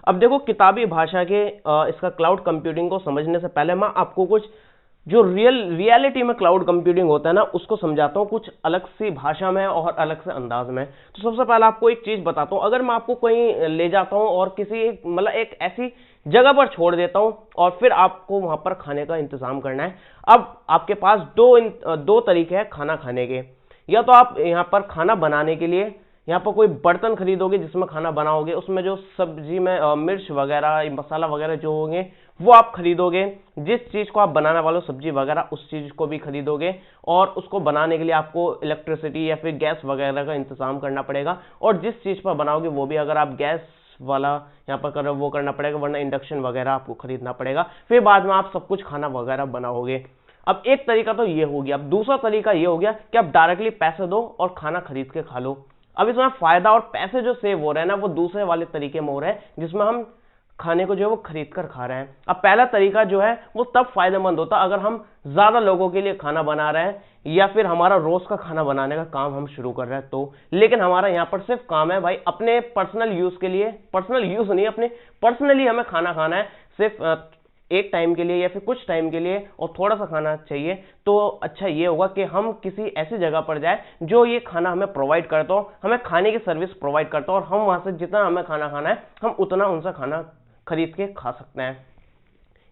अब देखो किताबी भाषा के इसका क्लाउड कंप्यूटिंग को समझने से पहले मैं आपको कुछ जो रियलिटी में क्लाउड कंप्यूटिंग होता है ना उसको समझाता हूँ कुछ अलग सी भाषा में और अलग से अंदाज में। तो सबसे पहले आपको एक चीज बताता हूँ, अगर मैं आपको कहीं ले जाता हूँ और किसी मतलब एक ऐसी जगह पर छोड़ देता हूँ और फिर आपको वहां पर खाने का इंतजाम करना है। अब आपके पास दो तरीके हैं खाना खाने के। या तो आप यहाँ पर खाना बनाने के लिए यहाँ पर कोई बर्तन खरीदोगे जिसमें खाना बनाओगे, उसमें जो सब्जी में मिर्च वगैरह मसाला वगैरह जो होंगे वो आप खरीदोगे। जिस चीज को आप बनाने वाले हो सब्जी वगैरह उस चीज को भी खरीदोगे और उसको बनाने के लिए आपको इलेक्ट्रिसिटी या फिर गैस वगैरह का इंतजाम करना पड़ेगा। और जिस चीज पर बनाओगे वो भी अगर आप गैस वाला यहाँ पर कर वो करना पड़ेगा, वरना इंडक्शन वगैरह आपको खरीदना पड़ेगा। फिर बाद में आप सब कुछ खाना वगैरह बनाओगे। अब एक तरीका तो ये हो गया। अब दूसरा तरीका ये हो गया कि आप डायरेक्टली पैसे दो और खाना खरीद के खा लो। अब इसमें फायदा और पैसे जो सेव हो रहे हैं ना वो दूसरे वाले तरीके में हो रहे हैं जिसमें हम खाने को जो है वो खरीद कर खा रहे हैं। अब पहला तरीका जो है वो तब फायदेमंद होता अगर हम ज्यादा लोगों के लिए खाना बना रहे हैं या फिर हमारा रोज का खाना बनाने का काम हम शुरू कर रहे हैं तो। लेकिन हमारा यहाँ पर सिर्फ काम है भाई अपने पर्सनल यूज के लिए, पर्सनल यूज नहीं, अपने पर्सनली हमें खाना खाना है सिर्फ एक टाइम के लिए या फिर कुछ टाइम के लिए और थोड़ा सा खाना चाहिए। तो अच्छा ये होगा कि हम किसी ऐसी जगह पर जाए जो ये खाना हमें प्रोवाइड करता हो, हमें खाने की सर्विस प्रोवाइड करता हो और हम वहां से जितना हमें खाना खाना है हम उतना उनसे खाना खरीद के खा सकते हैं।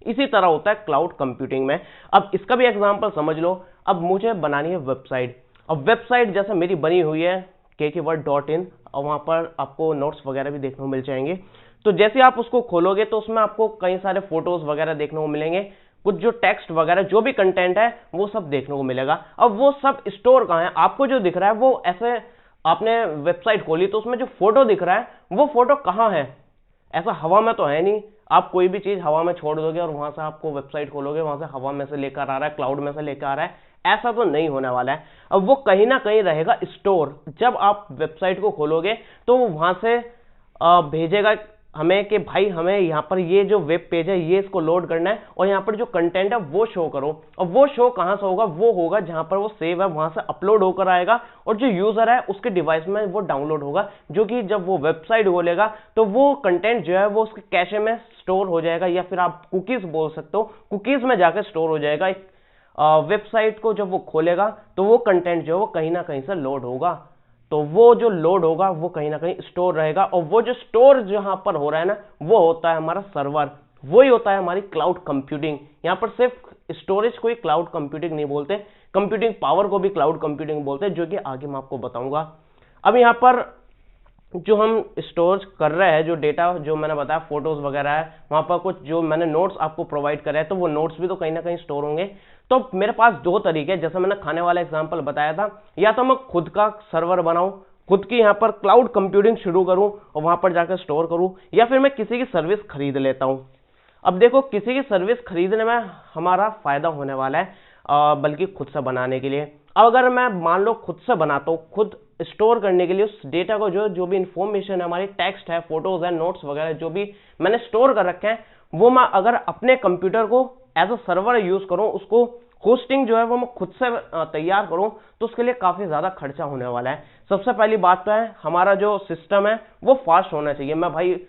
इसी तरह होता है क्लाउड कंप्यूटिंग में। अब इसका भी एग्जांपल समझ लो। अब मुझे बनानी है वेबसाइट। अब वेबसाइट जैसे मेरी बनी हुई है kkeyword.in और वहां पर आपको नोट्स वगैरह भी देखने को मिल जाएंगे। तो जैसे आप उसको खोलोगे तो उसमें आपको कई सारे फोटोज वगैरह देखने को मिलेंगे, कुछ जो टेक्स्ट वगैरह जो भी कंटेंट है वो सब देखने को मिलेगा। अब वो सब स्टोर कहाँ है? आपको जो दिख रहा है वो ऐसे आपने वेबसाइट खोली तो उसमें जो फोटो दिख रहा है वो फोटो कहाँ है? ऐसा हवा में तो है नहीं। आप कोई भी चीज हवा में छोड़ दोगे और वहां से आपको वेबसाइट खोलोगे वहां से हवा में से लेकर आ रहा है, क्लाउड में से लेकर आ रहा है, ऐसा तो नहीं होने वाला है। अब वो कहीं ना कहीं रहेगा स्टोर। जब आप वेबसाइट को खोलोगे तो वो वहां से भेजेगा हमें कि भाई हमें यहाँ पर ये जो वेब पेज है ये इसको लोड करना है और यहाँ पर जो कंटेंट है वो शो करो। और वो शो कहाँ से होगा? वो होगा जहां पर वो सेव है वहां से अपलोड होकर आएगा और जो यूजर है उसके डिवाइस में वो डाउनलोड होगा, जो कि जब वो वेबसाइट खोलेगा तो वो कंटेंट जो है वो उसके कैशे में स्टोर हो जाएगा या फिर आप कुकीज बोल सकते हो, कुकीज में जाकर स्टोर हो जाएगा। एक वेबसाइट को जब वो खोलेगा तो वो कंटेंट जो है वो कहीं ना कहीं से लोड होगा। तो वो जो लोड होगा वो कहीं ना कहीं स्टोर रहेगा और वो जो स्टोर जहां पर हो रहा है ना वो होता है हमारा सर्वर, वही होता है हमारी क्लाउड कंप्यूटिंग। यहां पर सिर्फ स्टोरेज को ही क्लाउड कंप्यूटिंग नहीं बोलते, कंप्यूटिंग पावर को भी क्लाउड कंप्यूटिंग बोलते हैं, जो कि आगे मैं आपको बताऊंगा। अब यहां पर जो हम स्टोर कर रहे हैं, जो डेटा जो मैंने बताया फोटोज वगैरह है, वहां पर कुछ जो मैंने नोट्स आपको प्रोवाइड करे हैं तो वो नोट्स भी तो कहीं ना कहीं स्टोर होंगे। तो मेरे पास दो तरीके हैं, जैसे मैंने खाने वाला एग्जांपल बताया था, या तो मैं खुद का सर्वर बनाऊं, खुद की यहाँ पर क्लाउड कंप्यूटिंग शुरू करूं और वहां पर जाकर स्टोर करूं, या फिर मैं किसी की सर्विस खरीद लेता हूं। अब देखो किसी की सर्विस खरीदने में हमारा फायदा होने वाला है बल्कि खुद से बनाने के लिए। अब अगर मैं मान लो खुद से बनाता हूँ, खुद स्टोर करने के लिए उस डेटा को जो भी इंफॉर्मेशन है, हमारी टेक्स्ट है, फोटोज है, नोट्स वगैरह जो भी मैंने स्टोर कर रखे हैं, वो मैं अगर अपने कंप्यूटर को एज अ सर्वर यूज करूं, उसको होस्टिंग जो है वो मैं खुद से तैयार करूं, तो उसके लिए काफी ज्यादा खर्चा होने वाला है। सबसे पहली बात तो है हमारा जो सिस्टम है वो फास्ट होना चाहिए। मैं भाई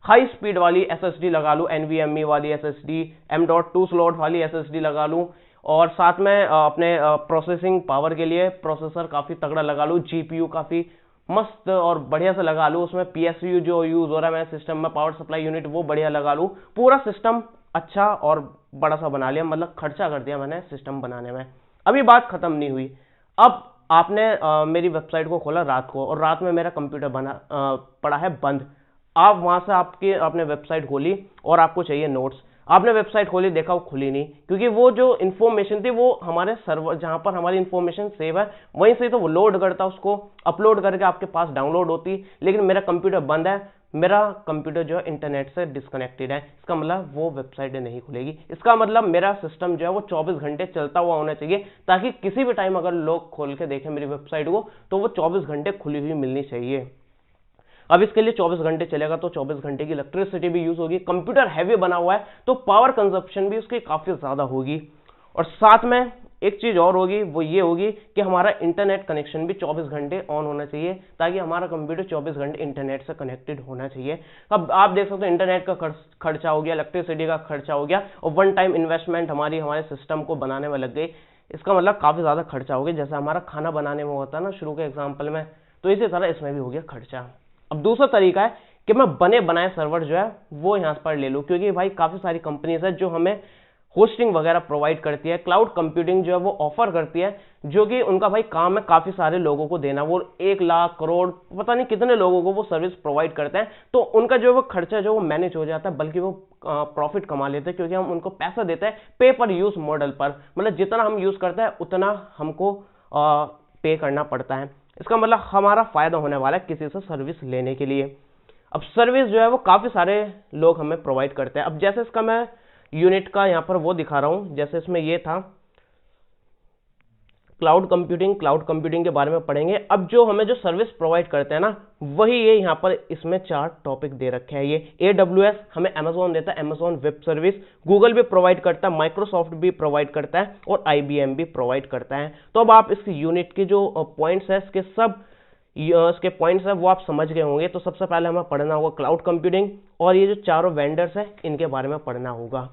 हाई स्पीड वाली एसएसडी लगा लूं, एनवीएमई वाली एसएसडी, M.2 स्लॉट वाली एसएसडी लगा लूं और साथ में अपने प्रोसेसिंग पावर के लिए प्रोसेसर काफी तगड़ा लगा लूं, जीपीयू काफी मस्त और बढ़िया से लगा लूं, उसमें पीएसयू जो यूज हो रहा है मैं सिस्टम में, पावर सप्लाई यूनिट वो बढ़िया लगा लूं, पूरा सिस्टम अच्छा और बड़ा सा बना लिया, मतलब खर्चा कर दिया मैंने सिस्टम बनाने में। अभी बात खत्म नहीं हुई। अब आपने मेरी वेबसाइट को खोला रात को और रात में मेरा कंप्यूटर पड़ा है बंद। आप वहां से आपने वेबसाइट खोली और आपको चाहिए नोट्स, आपने वेबसाइट खोली, देखा वो खुली नहीं, क्योंकि वो जो इन्फॉर्मेशन थी वो हमारे सर्वर जहां पर हमारी इन्फॉर्मेशन सेव है वहीं से तो वो लोड करता, उसको अपलोड करके आपके पास डाउनलोड होती। लेकिन मेरा कंप्यूटर बंद है, मेरा कंप्यूटर जो है इंटरनेट से डिस्कनेक्टेड है, इसका मतलब वो वेबसाइट नहीं खुलेगी। इसका मतलब मेरा सिस्टम जो है वो 24 घंटे चलता हुआ होना चाहिए, ताकि किसी भी टाइम अगर लोग खोल के देखें मेरी वेबसाइट को तो वो 24 घंटे खुली हुई मिलनी चाहिए। अब इसके लिए 24 घंटे चलेगा तो 24 घंटे की इलेक्ट्रिसिटी भी यूज होगी। कंप्यूटर हैवी बना हुआ है तो पावर कंजप्शन भी उसकी काफी ज्यादा होगी। और साथ में एक चीज और होगी, वो ये होगी कि हमारा इंटरनेट कनेक्शन भी 24 घंटे ऑन होना चाहिए, ताकि हमारा कंप्यूटर 24 घंटे इंटरनेट से कनेक्टेड होना चाहिए। अब आप देख सकते हो इंटरनेट का खर्चा हो गया, इलेक्ट्रिसिटी का खर्चा हो गया, और वन टाइम इन्वेस्टमेंट हमारे सिस्टम को बनाने में लग गई। इसका मतलब काफी ज्यादा खर्चा हो गया, जैसे हमारा खाना बनाने में होता है ना शुरू के एग्जाम्पल में, तो इसी तरह इसमें भी हो गया खर्चा। अब दूसरा तरीका है कि मैं बने बनाए सर्वर जो है वो यहाँ पर ले लूँ, क्योंकि भाई काफी सारी कंपनीज है जो हमें होस्टिंग वगैरह प्रोवाइड करती है, क्लाउड कंप्यूटिंग जो है वो ऑफर करती है, जो कि उनका भाई काम है काफी सारे लोगों को देना। वो 1 लाख करोड़ पता नहीं कितने लोगों को वो सर्विस प्रोवाइड करते हैं, तो उनका जो वो खर्चा जो वो मैनेज हो जाता है, बल्कि वो प्रॉफिट कमा लेते हैं, क्योंकि हम उनको पैसा देते हैं पे पर यूज मॉडल पर। मतलब जितना हम यूज करते हैं उतना हमको पे करना पड़ता है। इसका मतलब हमारा फायदा होने वाला है किसी से सर्विस लेने के लिए। अब सर्विस जो है वो काफी सारे लोग हमें प्रोवाइड करते हैं। अब जैसे इसका मैं यूनिट का यहां पर वो दिखा रहा हूं, जैसे इसमें ये था क्लाउड कंप्यूटिंग के बारे में पढ़ेंगे। अब जो हमें जो सर्विस प्रोवाइड करते हैं ना, वही ये यहाँ पर इसमें 4 टॉपिक दे रखे हैं। ये AWS हमें Amazon देता है, Amazon वेब सर्विस, गूगल भी प्रोवाइड करता है, माइक्रोसॉफ्ट भी प्रोवाइड करता है, और IBM भी प्रोवाइड करता है। तो अब आप इस यूनिट के जो पॉइंट्स है, इसके पॉइंट्स है वो आप समझ गए होंगे। तो सबसे पहले हमें पढ़ना होगा क्लाउड कंप्यूटिंग, और ये जो चारों वेंडर्स है इनके बारे में पढ़ना होगा।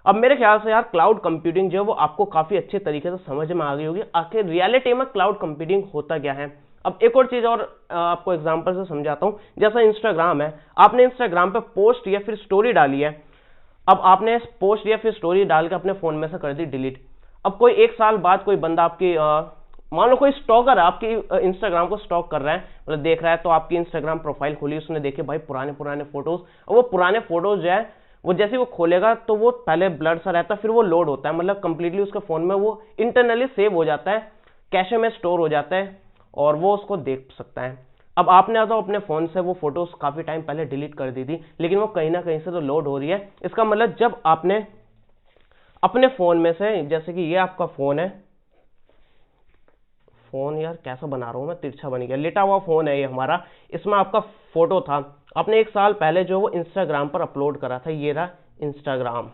अब मेरे ख्याल से यार क्लाउड कंप्यूटिंग जो है वो आपको काफी अच्छे तरीके से समझ में आ गई होगी, आखिर रियलिटी में क्लाउड कंप्यूटिंग होता क्या है। अब एक और चीज और आपको एग्जांपल से समझाता हूं। जैसा इंस्टाग्राम है, आपने इंस्टाग्राम पे पोस्ट या फिर स्टोरी डाली है। अब आपने पोस्ट या फिर स्टोरी डाल के अपने फोन में से कर दी डिलीट। अब कोई 1 साल बाद कोई बंदा आपकी मान लो कोई स्टॉकर है, आपकी इंस्टाग्राम को स्टॉक कर रहा है, मतलब देख रहा है, तो आपकी इंस्टाग्राम प्रोफाइल खोली, उसने देखे भाई पुराने फोटोज। और वो पुराने फोटोज जो है वो जैसे वो खोलेगा तो वो पहले ब्लर सा रहता है, फिर वो लोड होता है, मतलब कंप्लीटली उसके फोन में वो इंटरनली सेव हो जाता है, कैशे में स्टोर हो जाता है, और वो उसको देख सकता है। अब आपने तो अपने फोन से वो फोटोज काफी टाइम पहले डिलीट कर दी थी, लेकिन वो कहीं ना कहीं से तो लोड हो रही है। इसका मतलब जब आपने अपने फोन में से, जैसे कि ये आपका फोन है, फोन यार कैसा बना रहा हूं मैं, तिरछा बन गया, लेटा हुआ फोन है ये हमारा, इसमें आपका फोटो था, आपने 1 साल पहले जो वो इंस्टाग्राम पर अपलोड करा था, ये रहा इंस्टाग्राम।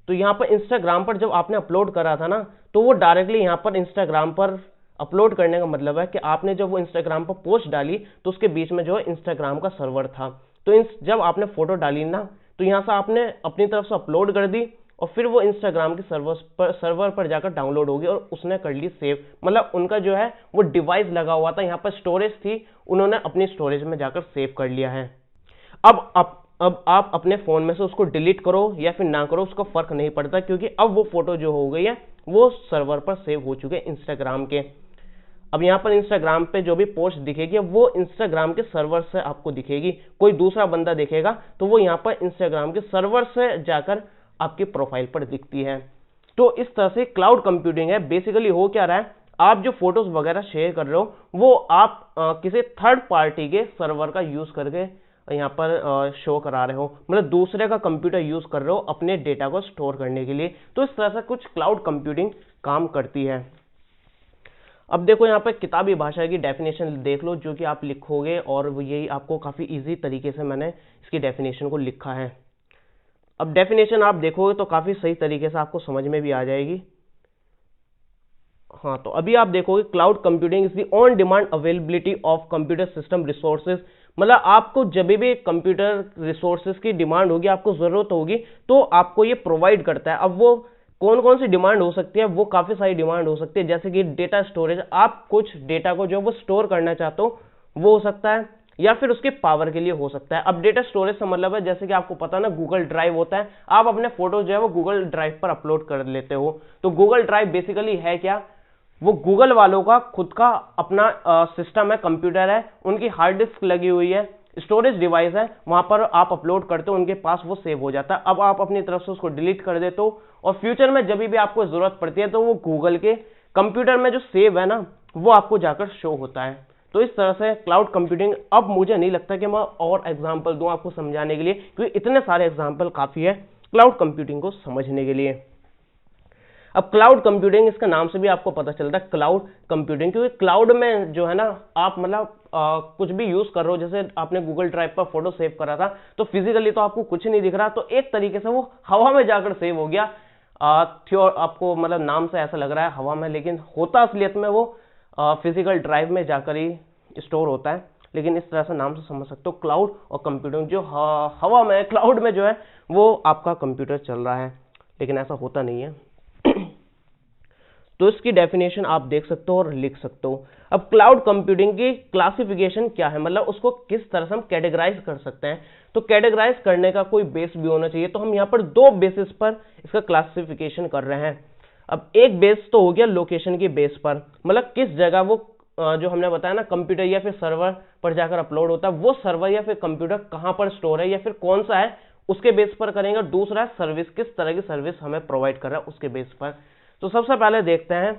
तो यहाँ पर इंस्टाग्राम पर जब आपने अपलोड करा था ना, तो वो डायरेक्टली यहाँ पर इंस्टाग्राम पर अपलोड करने का मतलब है कि आपने जब वो इंस्टाग्राम पर पोस्ट डाली तो उसके बीच में जो है इंस्टाग्राम का सर्वर था। तो जब आपने फोटो डाली ना, तो यहाँ से आपने अपनी तरफ से अपलोड कर दी, और फिर वो इंस्टाग्राम के सर्वर पर जाकर डाउनलोड होगी, और उसने कर ली सेव। मतलब उनका जो है वो डिवाइस लगा हुआ था, यहाँ पर स्टोरेज थी, उन्होंने अपनी स्टोरेज में जाकर सेव कर लिया है। अब आप अपने फोन में से उसको डिलीट करो या फिर ना करो, उसका फर्क नहीं पड़ता, क्योंकि अब वो फोटो जो हो गई है वो सर्वर पर सेव हो चुके हैं इंस्टाग्राम के। अब यहाँ पर इंस्टाग्राम पे जो भी पोस्ट दिखेगी वो इंस्टाग्राम के सर्वर से आपको दिखेगी। कोई दूसरा बंदा देखेगा तो वो यहाँ पर इंस्टाग्राम के सर्वर से जाकर आपकी प्रोफाइल पर दिखती है। तो इस तरह से क्लाउड कंप्यूटिंग है। बेसिकली हो क्या रहा है, आप जो फोटोज वगैरह शेयर कर रहे हो वो आप किसी थर्ड पार्टी के सर्वर का यूज करके यहाँ पर शो करा रहे हो, मतलब दूसरे का कंप्यूटर यूज कर रहे हो अपने डेटा को स्टोर करने के लिए। तो इस तरह से कुछ क्लाउड कंप्यूटिंग काम करती है। अब देखो यहाँ पर किताबी भाषा की डेफिनेशन देख लो जो कि आप लिखोगे, और यही आपको काफी इजी तरीके से मैंने इसकी डेफिनेशन को लिखा है। अब डेफिनेशन आप देखोगे तो काफी सही तरीके से आपको समझ में भी आ जाएगी। हाँ, तो अभी आप देखोगे cloud computing is the on demand availability of computer system resources. मतलब आपको जब भी कंप्यूटर रिसोर्सेज की डिमांड होगी, आपको जरूरत होगी, तो आपको ये प्रोवाइड करता है। अब वो कौन कौन सी डिमांड हो सकती है, वो काफी सारी डिमांड हो सकती है, जैसे कि डेटा स्टोरेज, आप कुछ डेटा को जो वो स्टोर करना चाहते हो वो हो सकता है, या फिर उसके पावर के लिए हो सकता है। अब डेटा स्टोरेज से मतलब है, जैसे कि आपको पता है ना गूगल ड्राइव होता है, आप अपने फोटो जो है वो गूगल ड्राइव पर अपलोड कर लेते हो। तो गूगल ड्राइव बेसिकली है क्या, वो गूगल वालों का खुद का अपना सिस्टम है, कंप्यूटर है, उनकी हार्ड डिस्क लगी हुई है, स्टोरेज डिवाइस है, वहां पर आप अपलोड करते हो, उनके पास वो सेव हो जाता है। अब आप अपनी तरफ से उसको डिलीट कर देते हो, और फ्यूचर में जब भी आपको जरूरत पड़ती है तो वो गूगल के कंप्यूटर में जो सेव है ना वो आपको जाकर शो होता है। तो इस तरह से क्लाउड कंप्यूटिंग, अब मुझे नहीं लगता कि मैं और एग्जांपल दूं आपको समझाने के लिए, क्योंकि इतने सारे एग्जांपल काफी है क्लाउड कंप्यूटिंग को समझने के लिए। अब क्लाउड कंप्यूटिंग, इसका नाम से भी आपको पता चलता है क्लाउड कंप्यूटिंग, क्योंकि क्लाउड में जो है ना आप मतलब कुछ भी यूज कर रहे हो, जैसे आपने गूगल ड्राइव पर फोटो सेव करा था तो फिजिकली तो आपको कुछ नहीं दिख रहा, तो एक तरीके से वो हवा में जाकर सेव हो गया। आपको मतलब नाम से ऐसा लग रहा है हवा में, लेकिन होता असलियत में वो फिजिकल ड्राइव में जाकर ही स्टोर होता है। लेकिन इस तरह से नाम से समझ सकते हो, क्लाउड और कंप्यूटिंग जो हवा में, क्लाउड में जो है वो आपका कंप्यूटर चल रहा है, लेकिन ऐसा होता नहीं है। तो इसकी डेफिनेशन आप देख सकते हो और लिख सकते हो। अब क्लाउड कंप्यूटिंग की क्लासिफिकेशन क्या है, मतलब उसको किस तरह से हम कैटेगराइज कर सकते हैं। तो कैटेगराइज करने का कोई बेस भी होना चाहिए, तो हम यहाँ पर दो बेसिस पर इसका क्लासिफिकेशन कर रहे हैं। अब एक बेस तो हो गया लोकेशन की बेस पर, मतलब किस जगह वो जो हमने बताया ना कंप्यूटर या फिर सर्वर पर जाकर अपलोड होता है, वो सर्वर या फिर कंप्यूटर कहाँ पर स्टोर है या फिर कौन सा है, उसके बेस पर करेंगे। दूसरा है सर्विस, किस तरह की सर्विस हमें प्रोवाइड कर रहा है उसके बेस पर। तो सबसे पहले देखते हैं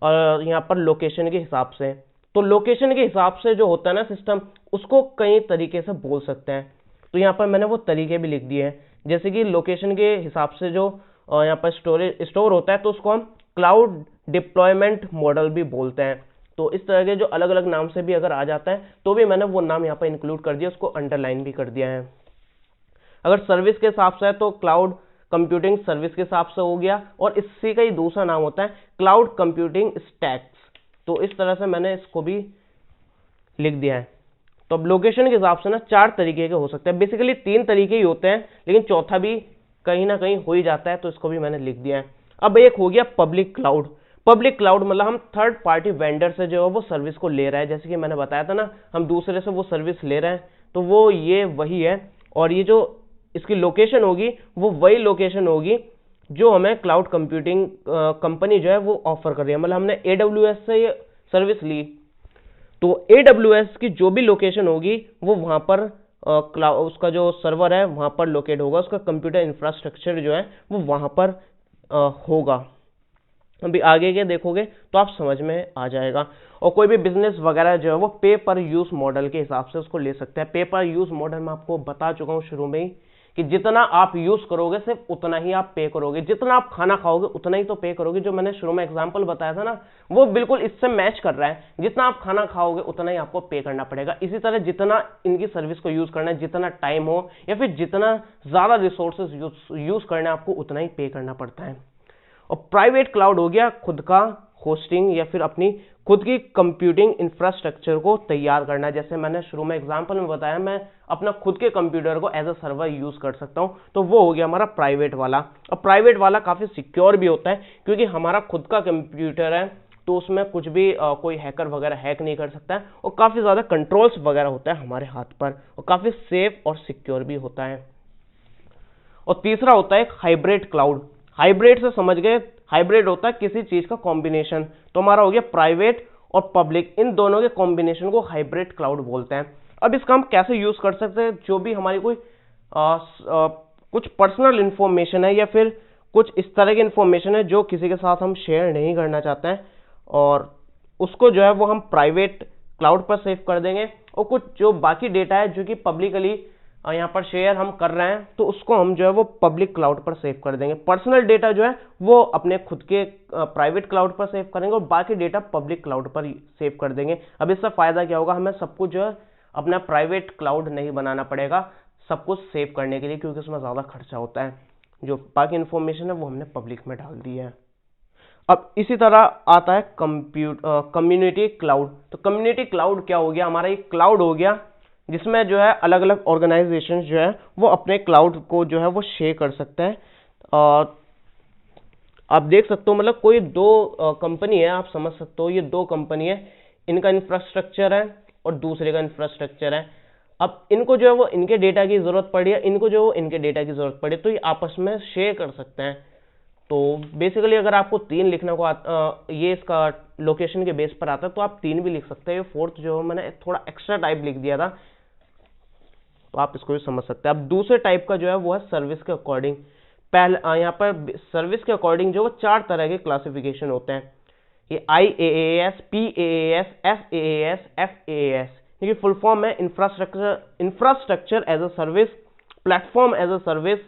और यहाँ पर लोकेशन के हिसाब से। तो लोकेशन के हिसाब से जो होता है ना सिस्टम, उसको कई तरीके से बोल सकते हैं। तो यहाँ पर मैंने वो तरीके भी लिख दिए हैं, जैसे कि लोकेशन के हिसाब से जो यहाँ पर स्टोर होता है, तो उसको हम क्लाउड डिप्लॉयमेंट मॉडल भी बोलते हैं। तो इस तरह के जो अलग अलग नाम से भी अगर आ जाता है तो भी मैंने वो नाम यहाँ पर इंक्लूड कर दिया, उसको अंडरलाइन भी कर दिया है। अगर सर्विस के हिसाब से है तो क्लाउड कंप्यूटिंग सर्विस के हिसाब से हो गया, और इसी का ही दूसरा नाम होता है क्लाउड कंप्यूटिंग स्टैक्स। तो इस तरह से मैंने इसको भी लिख दिया है। तो अब लोकेशन के हिसाब से ना चार तरीके के हो सकते हैं, बेसिकली तीन तरीके ही होते हैं, लेकिन चौथा भी कहीं ना कहीं हो ही जाता है, तो इसको भी मैंने लिख दिया है। अब एक हो गया पब्लिक क्लाउड। पब्लिक क्लाउड मतलब हम थर्ड पार्टी वेंडर से जो है वो सर्विस को ले रहा है, जैसे कि मैंने बताया था ना, हम दूसरे से वो सर्विस ले रहे हैं, तो वो ये वही है। और ये जो इसकी लोकेशन होगी वो वही लोकेशन होगी जो हमें क्लाउड कंप्यूटिंग कंपनी जो है वो ऑफर कर रही है। मतलब हमने AWS से ये सर्विस ली, तो AWS की जो भी लोकेशन होगी वो वहां पर उसका जो सर्वर है वहां पर लोकेट होगा, उसका कंप्यूटर इंफ्रास्ट्रक्चर जो है वो वहां पर होगा। अभी आगे के देखोगे तो आप समझ में आ जाएगा। और कोई भी बिजनेस वगैरह जो है वो पे पर यूज मॉडल के हिसाब से उसको ले सकते हैं। पे पर यूज मॉडल मैं आपको बता चुका हूं शुरू में ही कि जितना आप यूज करोगे सिर्फ उतना ही आप पे करोगे, जितना आप खाना खाओगे उतना ही तो पे करोगे। जो मैंने शुरू में एग्जांपल बताया था ना, वो बिल्कुल इससे मैच कर रहा है। जितना आप खाना खाओगे उतना ही आपको पे करना पड़ेगा। इसी तरह जितना इनकी सर्विस को यूज करना है, जितना टाइम हो या फिर जितना ज्यादा रिसोर्सेज यूज करना है आपको उतना ही पे करना पड़ता है। और प्राइवेट क्लाउड हो गया खुद का होस्टिंग या फिर अपनी खुद की कंप्यूटिंग इंफ्रास्ट्रक्चर को तैयार करना। जैसे मैंने शुरू में एग्जांपल में बताया, मैं अपना खुद के कंप्यूटर को एज अ सर्वर यूज कर सकता हूं, तो वो हो गया हमारा प्राइवेट वाला। और प्राइवेट वाला काफी सिक्योर भी होता है, क्योंकि हमारा खुद का कंप्यूटर है, तो उसमें कुछ भी कोई हैकर वगैरह हैक नहीं कर सकता है, और काफी ज्यादा कंट्रोल्स वगैरह होता है हमारे हाथ पर, और काफी सेफ और सिक्योर भी होता है। और तीसरा होता है हाइब्रिड क्लाउड। हाइब्रिड से समझ गए, हाइब्रिड होता है किसी चीज का कॉम्बिनेशन। तो हमारा हो गया प्राइवेट और पब्लिक, इन दोनों के कॉम्बिनेशन को हाइब्रिड क्लाउड बोलते हैं। अब इसका हम कैसे यूज कर सकते हैं, जो भी हमारी कोई कुछ पर्सनल इंफॉर्मेशन है या फिर कुछ इस तरह की इंफॉर्मेशन है जो किसी के साथ हम शेयर नहीं करना चाहते हैं, और उसको जो है वो हम प्राइवेट क्लाउड पर सेव कर देंगे। और कुछ जो बाकी डेटा है जो कि पब्लिकली यहाँ पर शेयर हम कर रहे हैं, तो उसको हम जो है वो पब्लिक क्लाउड पर सेव कर देंगे। पर्सनल डेटा जो है वो अपने खुद के प्राइवेट क्लाउड पर सेव करेंगे, और बाकी डेटा पब्लिक क्लाउड पर सेव कर देंगे। अब इससे फायदा क्या होगा, हमें सब कुछ जो है अपना प्राइवेट क्लाउड नहीं बनाना पड़ेगा सब कुछ सेव करने के लिए, क्योंकि उसमें ज़्यादा खर्चा होता है। जो बाकी इन्फॉर्मेशन है वो हमने पब्लिक में डाल दी है। अब इसी तरह आता है कम्युनिटी क्लाउड। तो कम्युनिटी क्लाउड क्या हो गया, हमारा एक क्लाउड हो गया जिसमें जो है अलग अलग ऑर्गेनाइजेशन जो है वो अपने क्लाउड को जो है वो शेयर कर सकते हैं। और आप देख सकते हो, मतलब कोई दो कंपनी है, आप समझ सकते हो ये दो कंपनी है, इनका इंफ्रास्ट्रक्चर है और दूसरे का इंफ्रास्ट्रक्चर है। अब इनको जो है वो इनके डेटा की जरूरत पड़ी है, इनको जो है वो इनके डेटा की जरूरत पड़ी, तो ये आपस में शेयर कर सकते हैं। तो बेसिकली अगर आपको 3 लिखने को ये इसका लोकेशन के बेस पर आता है तो आप 3 भी लिख सकते हैं। फोर्थ जो मैंने थोड़ा एक्स्ट्रा टाइप लिख दिया था, तो आप इसको भी समझ सकते हैं। अब दूसरे टाइप का जो है वो है सर्विस के अकॉर्डिंग। पहले यहाँ पर सर्विस के अकॉर्डिंग जो वो 4 तरह के क्लासिफिकेशन होते हैं। ये IaaS, PaaS, SaaS, FaaS। ये फुल फॉर्म है infrastructure as a service, platform as a service,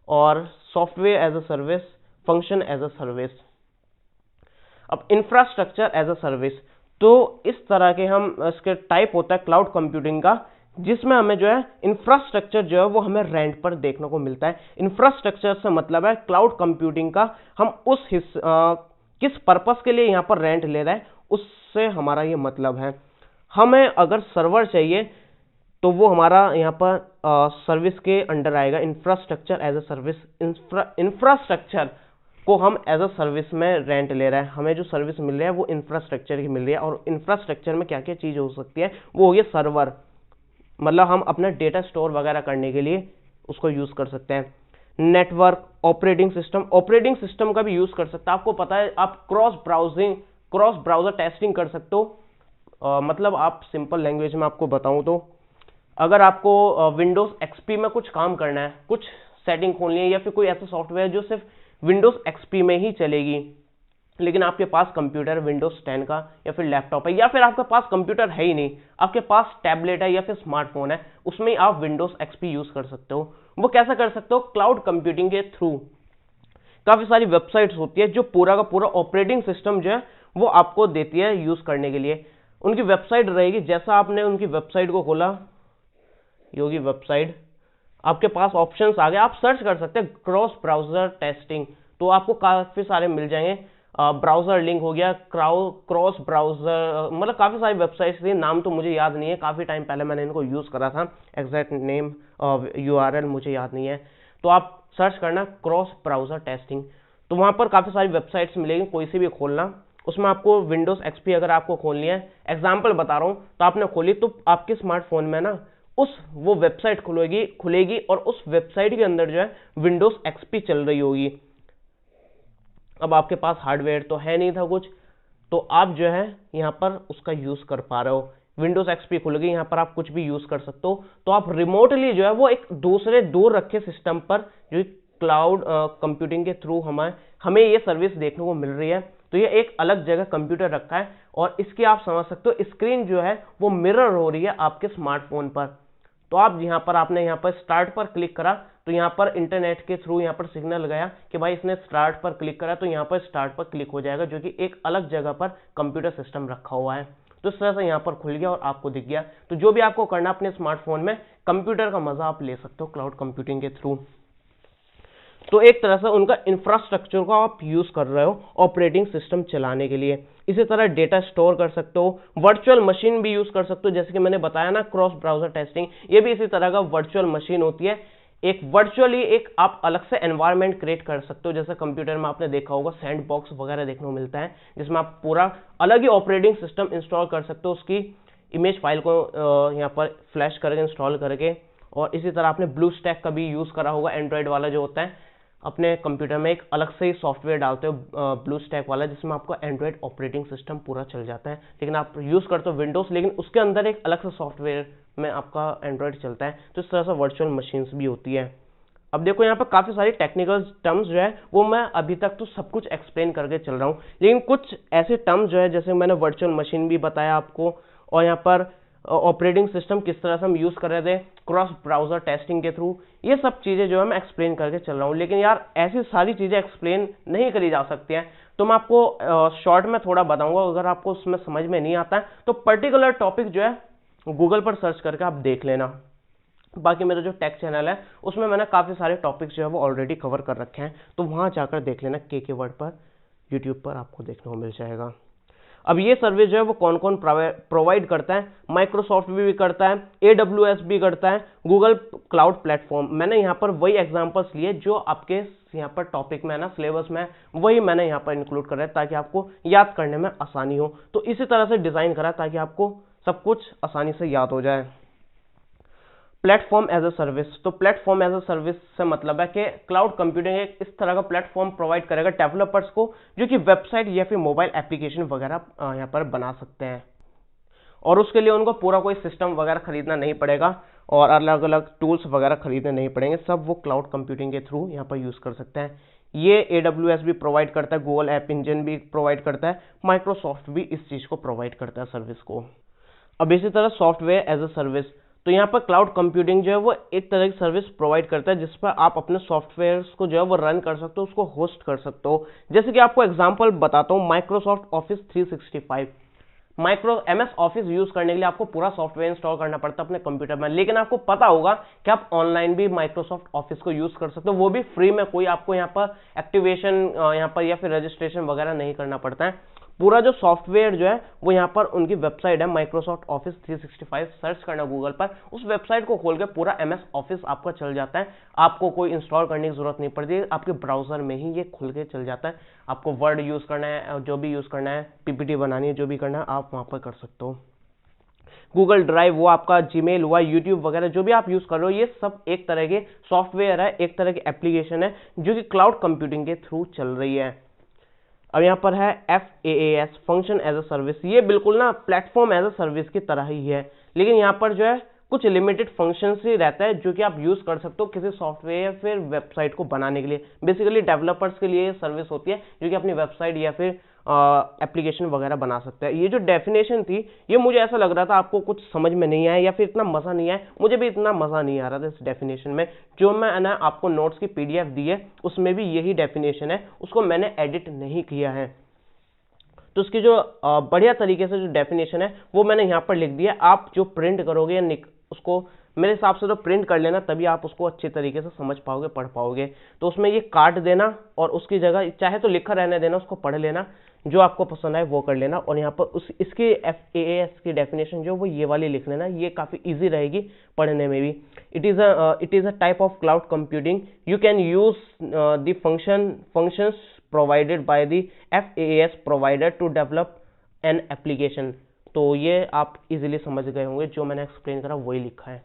और software as a service, function as a service. अब इंफ्रास्ट्रक्चर एज अ सर्विस, तो इस तरह के हम इसके टाइप होता है क्लाउड कंप्यूटिंग का जिसमें हमें जो है इंफ्रास्ट्रक्चर जो है वो हमें रेंट पर देखने को मिलता है। इंफ्रास्ट्रक्चर से मतलब है क्लाउड कंप्यूटिंग का हम उस किस पर्पस के लिए यहाँ पर रेंट ले रहे हैं उससे हमारा ये मतलब है। हमें अगर सर्वर चाहिए तो वो हमारा यहाँ पर सर्विस के अंडर आएगा, infrastructure as a service. Infrastructure को हम एज अ सर्विस में रेंट ले रहे हैं, हमें जो सर्विस मिल रही है वो इंफ्रास्ट्रक्चर की मिल रही है। और इंफ्रास्ट्रक्चर में क्या क्या चीज़ हो सकती है, वो हो गया सर्वर, मतलब हम अपना डेटा स्टोर वगैरह करने के लिए उसको यूज़ कर सकते हैं। नेटवर्क, ऑपरेटिंग सिस्टम का भी यूज़ कर सकते हैं। आपको पता है आप क्रॉस ब्राउज़र टेस्टिंग कर सकते हो। मतलब आप सिंपल लैंग्वेज में आपको बताऊं तो अगर आपको विंडोज़ एक्सपी में कुछ काम करना है, कुछ सेटिंग खोलनी है, या फिर कोई ऐसा सॉफ्टवेयर जो सिर्फ विंडोज़ एक्सपी में ही चलेगी, लेकिन आपके पास कंप्यूटर विंडोज़ 10 का या फिर लैपटॉप है, या फिर आपके पास कंप्यूटर है ही नहीं, आपके पास टैबलेट है या फिर स्मार्टफोन है, उसमें आप विंडोज़ एक्सपी यूज़ कर सकते हो। वो कैसे कर सकते हो? क्लाउड कंप्यूटिंग के थ्रू। काफ़ी सारी वेबसाइट्स होती है जो पूरा का पूरा ऑपरेटिंग सिस्टम जो है वो आपको देती है यूज़ करने के लिए। उनकी वेबसाइट रहेगी, जैसा आपने उनकी वेबसाइट को खोला, ये होगी वेबसाइट, आपके पास ऑप्शंस आ गए, आप सर्च कर सकते हैं क्रॉस ब्राउज़र टेस्टिंग, तो आपको काफ़ी सारे मिल जाएंगे। ब्राउज़र लिंक हो गया, क्रॉस ब्राउज़र, मतलब काफ़ी सारी वेबसाइट्स थी, नाम तो मुझे याद नहीं है, काफ़ी टाइम पहले मैंने इनको यूज़ करा था, एग्जैक्ट नेम URL मुझे याद नहीं है। तो आप सर्च करना क्रॉस ब्राउज़र टेस्टिंग, तो वहाँ पर काफ़ी सारी वेबसाइट्स मिलेगी, कोई सी भी खोलना। उसमें आपको विंडोज़ एक्सपी अगर आपको खोलनी है, एग्जाम्पल बता रहा हूँ, तो आपने खोली तो आपके स्मार्टफोन में ना वो वेबसाइट खुलेगी और उस वेबसाइट के अंदर जो है विंडोज़ एक्सपी चल रही होगी। अब आपके पास हार्डवेयर तो है नहीं था कुछ, तो आप जो है यहाँ पर उसका यूज़ कर पा रहे हो। विंडोज़ एक्सपी खुल गई, यहाँ पर आप कुछ भी यूज़ कर सकते हो। तो आप रिमोटली जो है वो एक दूसरे दूर रखे सिस्टम पर जो क्लाउड कंप्यूटिंग के थ्रू हमें ये सर्विस देखने को मिल रही है। तो ये एक अलग जगह कंप्यूटर रखा है और इसकी आप समझ सकते हो स्क्रीन जो है वो मिरर हो रही है आपके स्मार्टफोन पर। तो आप आपने यहाँ पर स्टार्ट पर क्लिक करा तो यहाँ पर इंटरनेट के थ्रू यहाँ पर सिग्नल गया कि भाई इसने स्टार्ट पर क्लिक करा, तो यहाँ पर स्टार्ट पर क्लिक हो जाएगा, जो कि एक अलग जगह पर कंप्यूटर सिस्टम रखा हुआ है। तो इस तरह से यहाँ पर खुल गया और आपको दिख गया। तो जो भी आपको करना अपने स्मार्टफोन में, कंप्यूटर का मजा आप ले सकते हो क्लाउड कंप्यूटिंग के थ्रू। तो एक तरह से उनका इंफ्रास्ट्रक्चर को आप यूज कर रहे हो ऑपरेटिंग सिस्टम चलाने के लिए। इसी तरह डेटा स्टोर कर सकते हो, वर्चुअल मशीन भी यूज कर सकते हो, जैसे कि मैंने बताया ना क्रॉस ब्राउजर टेस्टिंग, ये भी इसी तरह का वर्चुअल मशीन होती है। एक वर्चुअली एक आप अलग से एनवायरनमेंट क्रिएट कर सकते हो, जैसे कंप्यूटर में आपने देखा होगा सैंड बॉक्स वगैरह देखने को मिलता है, जिसमें आप पूरा अलग ही ऑपरेटिंग सिस्टम इंस्टॉल कर सकते हो, उसकी इमेज फाइल को यहाँ पर फ्लैश करके इंस्टॉल करके। और इसी तरह आपने ब्लू स्टैक का भी यूज करा होगा, एंड्रॉइड वाला जो होता है, अपने कंप्यूटर में एक अलग से ही सॉफ्टवेयर डालते हो ब्लू स्टैक वाला, जिसमें आपका एंड्रॉइड ऑपरेटिंग सिस्टम पूरा चल जाता है, लेकिन आप यूज़ करते हो विंडोज़, लेकिन उसके अंदर एक अलग से सॉफ्टवेयर में आपका एंड्रॉइड चलता है। तो इस तरह से वर्चुअल मशीन्स भी होती है। अब देखो यहाँ पर काफ़ी सारी टेक्निकल टर्म्स जो है वो मैं अभी तक तो सब कुछ एक्सप्लेन करके चल रहा हूँ, लेकिन कुछ ऐसे टर्म्स जो है, जैसे मैंने वर्चुअल मशीन भी बताया आपको, और यहाँ पर ऑपरेटिंग सिस्टम किस तरह से हम यूज़ कर रहे थे क्रॉस ब्राउज़र टेस्टिंग के थ्रू, ये सब चीज़ें जो है मैं एक्सप्लेन करके चल रहा हूँ। लेकिन यार ऐसी सारी चीज़ें एक्सप्लेन नहीं करी जा सकती हैं, तो मैं आपको शॉर्ट में थोड़ा बताऊंगा। अगर आपको उसमें समझ में नहीं आता है तो पर्टिकुलर टॉपिक जो है गूगल पर सर्च करके आप देख लेना। बाकी मेरा जो टेक चैनल है उसमें मैंने काफ़ी सारे टॉपिक्स जो है वो ऑलरेडी कवर कर रखे हैं, तो वहाँ जाकर देख लेना, के वर्ड पर यूट्यूब पर आपको देखने को मिल जाएगा। अब ये सर्विस जो है वो कौन कौन प्रोवाइड करता है, माइक्रोसॉफ्ट भी करता है, AWS भी करता है, गूगल क्लाउड प्लेटफॉर्म। मैंने यहाँ पर वही एग्जांपल्स लिए जो आपके यहाँ पर टॉपिक में है ना, सिलेबस में, वही मैंने यहाँ पर इंक्लूड कर रहा है ताकि आपको याद करने में आसानी हो। तो इसी तरह से डिज़ाइन करा ताकि आपको सब कुछ आसानी से याद हो जाए। प्लेटफॉर्म एज अ सर्विस, तो प्लेटफॉर्म एज अ सर्विस से मतलब है कि क्लाउड कंप्यूटिंग एक इस तरह का प्लेटफॉर्म प्रोवाइड करेगा डेवलपर्स को, जो कि वेबसाइट या फिर मोबाइल एप्लीकेशन वगैरह यहाँ पर बना सकते हैं, और उसके लिए उनको पूरा कोई सिस्टम वगैरह खरीदना नहीं पड़ेगा और अलग अलग टूल्स वगैरह खरीदने नहीं पड़ेंगे, सब वो क्लाउड कंप्यूटिंग के थ्रू यहाँ पर यूज़ कर सकते हैं। ये AWS भी प्रोवाइड करता है, गूगल ऐप इंजन भी प्रोवाइड करता है, माइक्रोसॉफ्ट भी इस चीज़ को प्रोवाइड करता है सर्विस को। अब इसी तरह सॉफ्टवेयर एज अ सर्विस, तो यहाँ पर क्लाउड कंप्यूटिंग जो है वो एक तरह की सर्विस प्रोवाइड करता है जिस पर आप अपने सॉफ्टवेयर को जो है वो रन कर सकते हो, उसको होस्ट कर सकते हो। जैसे कि आपको एग्जांपल बताता हूँ, Microsoft office 365। MS office use करने के लिए आपको पूरा सॉफ्टवेयर इंस्टॉल करना पड़ता है अपने कंप्यूटर में, लेकिन आपको पता होगा कि आप ऑनलाइन भी माइक्रोसॉफ्ट ऑफिस को यूज कर सकते हो, वो भी फ्री में। कोई आपको यहाँ पर एक्टिवेशन यहाँ पर या फिर रजिस्ट्रेशन वगैरह नहीं करना पड़ता है। पूरा जो सॉफ्टवेयर जो है वो यहाँ पर उनकी वेबसाइट है माइक्रोसॉफ्ट ऑफिस 365, सर्च करना गूगल पर, उस वेबसाइट को खोल के पूरा MS ऑफिस आपका चल जाता है। आपको कोई इंस्टॉल करने की जरूरत नहीं पड़ती, आपके ब्राउजर में ही ये खुल के चल जाता है। आपको वर्ड यूज करना है, जो भी यूज करना है, PPT बनानी है, जो भी करना है आप वहां पर कर सकते हो। गूगल ड्राइव वो आपका, जीमेल हुआ, यूट्यूब वगैरह जो भी आप यूज कर रहे हो, ये सब एक तरह के सॉफ्टवेयर है, एक तरह की एप्लीकेशन है जो कि क्लाउड कंप्यूटिंग के थ्रू चल रही है। अब यहाँ पर है FaaS, function as a service. ये बिल्कुल ना प्लेटफॉर्म एज अ सर्विस की तरह ही है, लेकिन यहाँ पर जो है कुछ लिमिटेड फंक्शंस ही रहता है जो कि आप यूज कर सकते हो किसी सॉफ्टवेयर या फिर वेबसाइट को बनाने के लिए। बेसिकली डेवलपर्स के लिए सर्विस होती है जो कि अपनी वेबसाइट या फिर एप्लीकेशन वगैरह बना सकते हैं। ये जो डेफिनेशन थी, ये मुझे ऐसा लग रहा था आपको कुछ समझ में नहीं आया या फिर इतना मजा नहीं आया, मुझे भी इतना मजा नहीं आ रहा था इस डेफिनेशन में। जो मैंने आपको नोट्स की PDF दी है उसमें भी यही डेफिनेशन है, उसको मैंने एडिट नहीं किया है। तो उसकी जो बढ़िया तरीके से जो डेफिनेशन है वो मैंने यहाँ पर लिख दिया। आप जो प्रिंट करोगे या उसको मेरे हिसाब से तो प्रिंट कर लेना, तभी आप उसको अच्छे तरीके से समझ पाओगे, पढ़ पाओगे। तो उसमें ये काट देना और उसकी जगह चाहे तो लिखा रहने देना, उसको पढ़ लेना, जो आपको पसंद आए वो कर लेना। और यहाँ पर इसकी FaaS की डेफिनेशन जो वो ये वाली लिख लेना, ये काफी इजी रहेगी पढ़ने में भी। It is a type of cloud computing, you can use the functions provided by the FaaS provider to develop an application. तो ये आप इजीली समझ गए होंगे, जो मैंने एक्सप्लेन करा वही लिखा है।